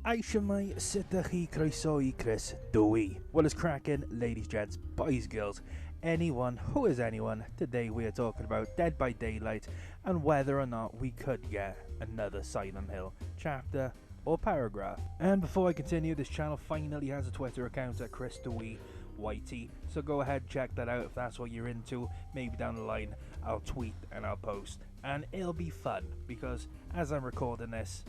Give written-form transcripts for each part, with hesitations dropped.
Aishmai Sitahi Croeso Chris Dewey. What is cracking, ladies, gents, boys, girls, anyone who is anyone? Today we are talking about Dead by Daylight and whether or not we could get another Silent Hill chapter or paragraph. And before I continue, this channel finally has a Twitter account at Chris Dewey Whitey, so go ahead, check that out if that's what you're into. Maybe down the line I'll tweet and I'll post, and it'll be fun because as I'm recording this,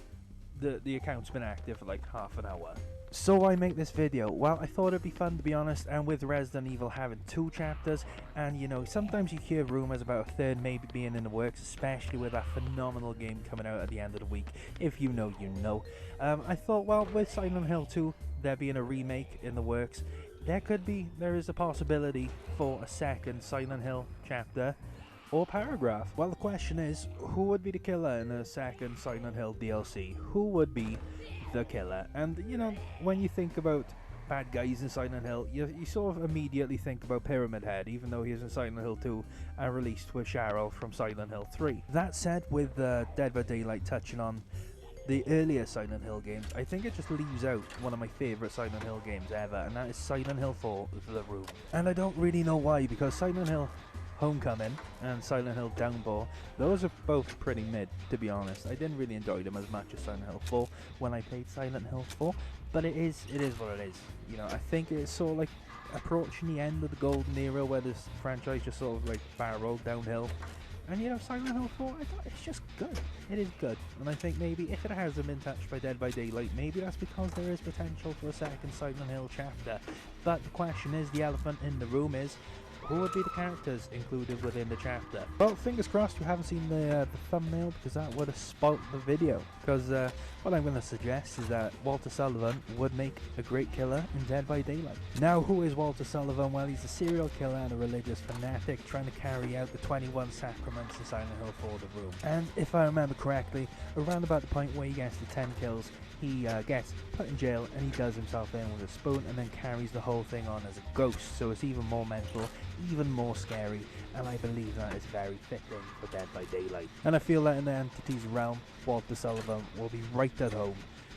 the account's been active for like half an hour. So why make this video? Well, I thought it'd be fun, to be honest, and with Resident Evil having 2 chapters, and you know, sometimes you hear rumours about a third maybe being in the works, especially with that phenomenal game coming out at the end of the week. If you know, you know. I thought, well, with Silent Hill 2, there being a remake in the works, there is a possibility for a second Silent Hill chapter or paragraph. Well, the question is, who would be the killer in a second Silent Hill DLC? Who would be the killer? And you know, when you think about bad guys in Silent Hill, you sort of immediately think about Pyramid Head, even though he is in Silent Hill 2 and released with Cheryl from Silent Hill 3. That said, with Dead by Daylight touching on the earlier Silent Hill games, I think it just leaves out one of my favourite Silent Hill games ever, and that is Silent Hill 4 The Room. And I don't really know why, because Silent Hill Homecoming and Silent Hill Downpour, those are both pretty mid, to be honest. I didn't really enjoy them as much as Silent Hill 4 when I played Silent Hill 4, but it is what it is. You know, I think it's sort of like approaching the end of the golden era where this franchise just sort of like barreled downhill. And you know, Silent Hill 4, I thought it's just good. It is good. And I think maybe if it hasn't been touched by Dead by Daylight, maybe that's because there is potential for a second Silent Hill chapter. But the question is, the elephant in the room is, who would be the characters included within the chapter? Well, fingers crossed you haven't seen the thumbnail, because that would have spoilt the video. Because what I'm going to suggest is that Walter Sullivan would make a great killer in Dead by Daylight. Now, who is Walter Sullivan? Well, he's a serial killer and a religious fanatic trying to carry out the 21 sacraments in Silent Hill 4 The Room. And if I remember correctly, around about the point where he gets to 10 kills, he gets put in jail and he does himself in with a spoon and then carries the whole thing on as a ghost, so it's even more mental, even more scary, and I believe that is very fitting for Dead by Daylight. And I feel that in the entity's realm, Walter Sullivan will be right at home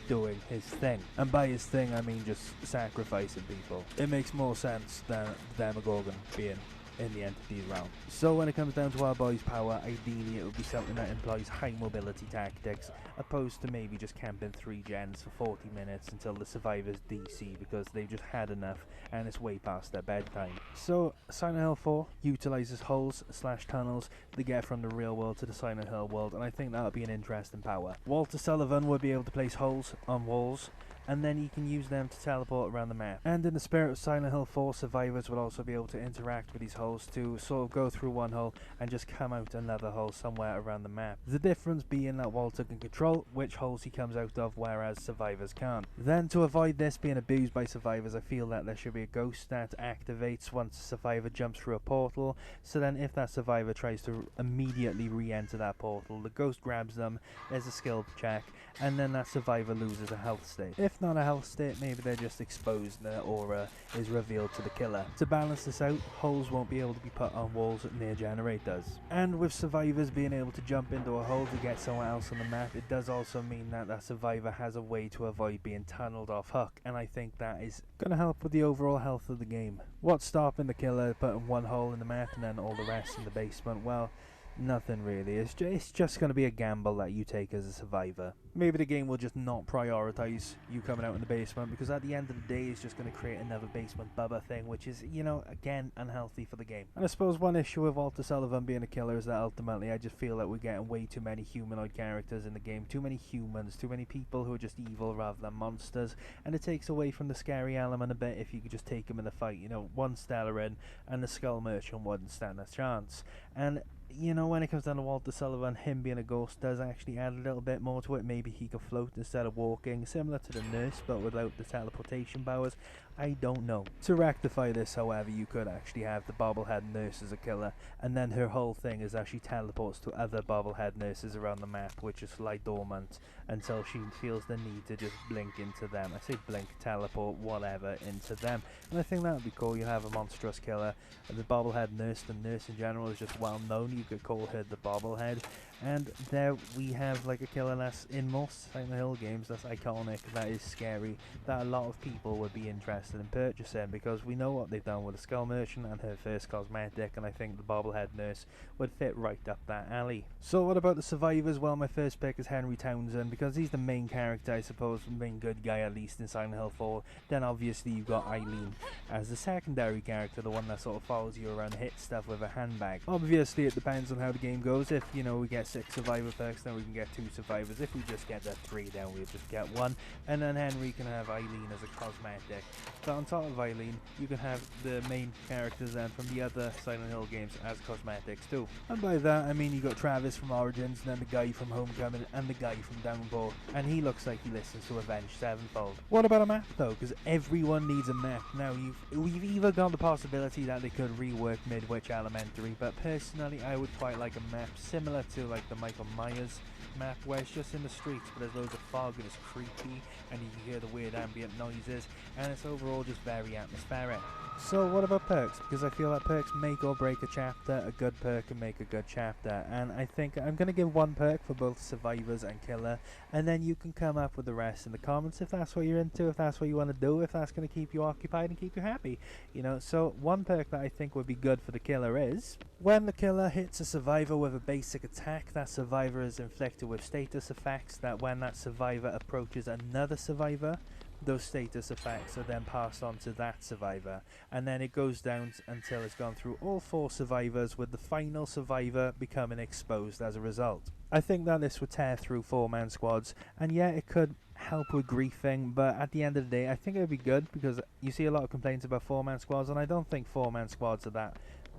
doing his thing. And by his thing, I mean just sacrificing people. It makes more sense than the Demogorgon being in the entity's realm. So when it comes down to our boy's power, ideally it would be something that employs high mobility tactics, opposed to maybe just camping 3 gens for 40 minutes until the survivors DC because they've just had enough and it's way past their bedtime. So Silent Hill 4 utilises holes/tunnels to get from the real world to the Silent Hill world, and I think that would be an interesting power. Walter Sullivan would be able to place holes on walls, and then you can use them to teleport around the map. And in the spirit of Silent Hill 4, survivors would also be able to interact with these holes to sort of go through one hole and just come out another hole somewhere around the map. The difference being that Walter can control which holes he comes out of, whereas survivors can't. Then to avoid this being abused by survivors, I feel that there should be a ghost that activates once a survivor jumps through a portal, so then if that survivor tries to immediately re-enter that portal, the ghost grabs them, there's a skill check, and then that survivor loses a health state. If not a health state, maybe they're just exposed and their aura is revealed to the killer. To balance this out, holes won't be able to be put on walls near generators. And with survivors being able to jump into a hole to get somewhere else on the map, it does also mean that that survivor has a way to avoid being tunneled off hook, and I think that is going to help with the overall health of the game. What's stopping the killer putting one hole in the map and then all the rest in the basement? Well, nothing really. It's just going to be a gamble that you take as a survivor. Maybe the game will just not prioritise you coming out in the basement, because at the end of the day it's just going to create another basement bubba thing, which is, you know, again, unhealthy for the game. And I suppose one issue with Walter Sullivan being a killer is that ultimately I just feel that we're getting way too many humanoid characters in the game. Too many humans, too many people who are just evil rather than monsters, and it takes away from the scary element a bit if you could just take them in a fight. You know, one Stella in and the Skull Merchant wouldn't stand a chance. And you know, when it comes down to Walter Sullivan, him being a ghost does actually add a little bit more to it. Maybe he could float instead of walking, similar to the nurse but without the teleportation powers. I don't know. To rectify this, however, you could actually have the bobblehead nurse as a killer, and then her whole thing is that she teleports to other bobblehead nurses around the map, which just lie dormant until she feels the need to just blink into them. I say blink, teleport, whatever, into them. And I think that would be cool. You have a monstrous killer, and the bobblehead nurse, the nurse in general, is just well known. You could call her the bobblehead, And there we have like a killer that's in most Silent Hill games, that's iconic, that is scary, that a lot of people would be interested in purchasing, because we know what they've done with the Skull Merchant and her first cosmetic, and I think the Bobblehead Nurse would fit right up that alley. So what about the survivors? Well, my first pick is Henry Townsend, because he's the main character, I suppose, the main good guy at least in Silent Hill 4. Then obviously you've got Eileen as the secondary character, the one that sort of follows you around, hits stuff with a handbag. Obviously it depends on how the game goes. If, you know, we get 6 survivor perks, then we can get 2 survivors. If we just get that 3, then we'll just get 1. And then Henry can have Eileen as a cosmetic. But on top of Eileen, you can have the main characters then from the other Silent Hill games as cosmetics too. And by that I mean you got Travis from Origins, and then the guy from Homecoming, and the guy from Downpour. And he looks like he listens to Avenged Sevenfold. What about a map though? Because everyone needs a map. Now we've either got the possibility that they could rework Midwich Elementary, but personally I would quite like a map similar to like the Michael Myers map, where it's just in the streets but there's loads of fog and it's creepy and you can hear the weird ambient noises, and it's overall just very atmospheric. So what about perks? Because I feel that perks make or break a chapter. A good perk can make a good chapter, and I think I'm going to give 1 perk for both survivors and killer, and then you can come up with the rest in the comments if that's what you're into, if that's what you want to do, if that's going to keep you occupied and keep you happy, you know. So 1 perk that I think would be good for the killer is when the killer hits a survivor with a basic attack, that survivor is inflicted with status effects, that when that survivor approaches another survivor, those status effects are then passed on to that survivor, and then it goes down until it's gone through all 4 survivors, with the final survivor becoming exposed as a result. I think that this would tear through 4-man squads, and yeah, it could help with griefing, but at the end of the day I think it would be good, because you see a lot of complaints about 4-man squads, and I don't think 4-man squads are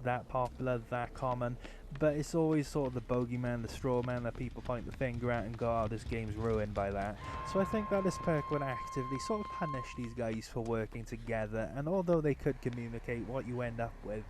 that popular, that common, but it's always sort of the bogeyman, the straw man that people point the finger at and go, oh, this game's ruined by that. So I think that this perk would actively sort of punish these guys for working together, and although they could communicate, what you end up with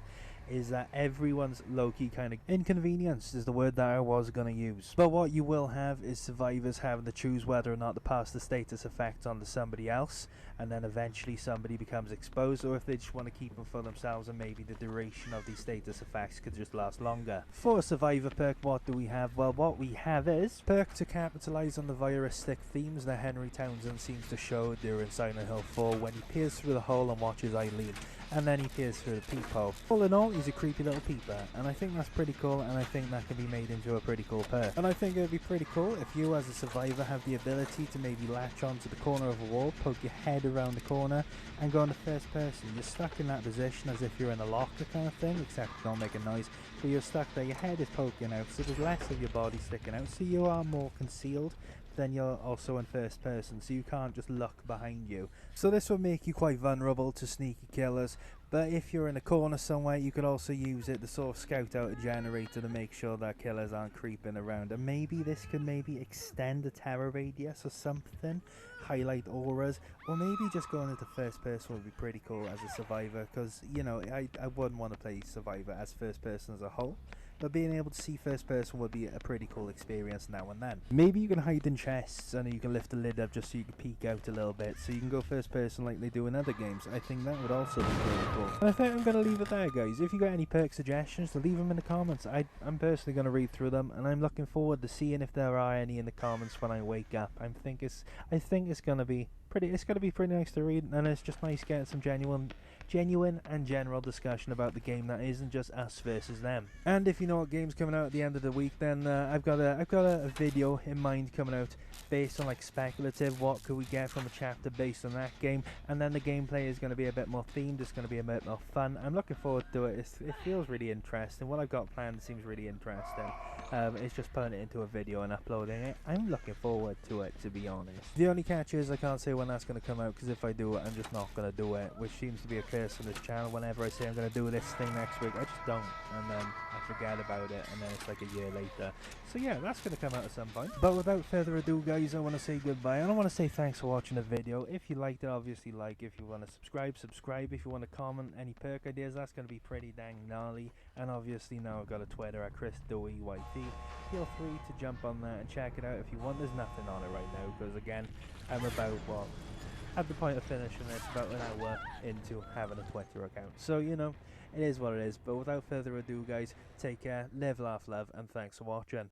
is that everyone's low-key kind of inconvenienced is the word that I was going to use. But what you will have is survivors having to choose whether or not to pass the status effect on to somebody else, and then eventually somebody becomes exposed, or if they just want to keep them for themselves and maybe the duration of these status effects could just last longer. For a survivor perk, what do we have? Well, what we have is perk to capitalize on the voyeuristic themes that Henry Townsend seems to show during Silent Hill 4 when he peers through the hole and watches Eileen, and then he peers through the peephole. All in all, he's a creepy little peeper, and I think that's pretty cool, and I think that can be made into a pretty cool perk. And I think it would be pretty cool if you as a survivor have the ability to maybe latch onto the corner of a wall, poke your head around the corner, and go into first person. You're stuck in that position as if you're in a locker kind of thing, except you don't make a noise, but you're stuck there, your head is poking out, so there's less of your body sticking out, so you are more concealed. Then you're also in first person, so you can't just look behind you. So this will make you quite vulnerable to sneaky killers, but if you're in a corner somewhere, you could also use it to sort of scout out a generator to make sure that killers aren't creeping around. And maybe this could maybe extend the terror radius or something, highlight auras, or maybe just going into first person would be pretty cool as a survivor, because, you know, I wouldn't want to play survivor as first person as a whole. But being able to see first person would be a pretty cool experience now and then. Maybe you can hide in chests and you can lift the lid up just so you can peek out a little bit, so you can go first person like they do in other games. I think that would also be pretty cool. And I think I'm going to leave it there, guys. If you got any perk suggestions, leave them in the comments. I'm personally going to read through them, and I'm looking forward to seeing if there are any in the comments when I wake up. I think it's going to be pretty nice to read, and it's just nice getting some genuine and general discussion about the game that isn't just us versus them. And if you know what game's coming out at the end of the week, then I've got a video in mind coming out based on like speculative, what could we get from a chapter based on that game, and then the gameplay is going to be a bit more themed, it's going to be a bit more fun. I'm looking forward to it. It feels really interesting. What I've got planned seems really interesting. It's just putting it into a video and uploading it. I'm looking forward to it, to be honest. The only catch is I can't say when that's going to come out, because if I do it, I'm just not going to do it, which seems to be a curse on this channel. Whenever I say I'm going to do this thing next week, I just don't, and then I forget about it, and then it's like a year later. So yeah, that's going to come out at some point. But without further ado, guys, I want to say goodbye, and I want to say thanks for watching the video. If you liked it, obviously like. If you want to subscribe. If you want to comment any perk ideas, that's going to be pretty dang gnarly. And obviously now I've got a Twitter at ChrisDeweyYT. Feel free to jump on there and check it out if you want. There's nothing on it right now, because again, I'm about, well, at the point of finishing this, about an hour into having a Twitter account. So, you know, it is what it is. But without further ado, guys, take care, live, laugh, love, and thanks for watching.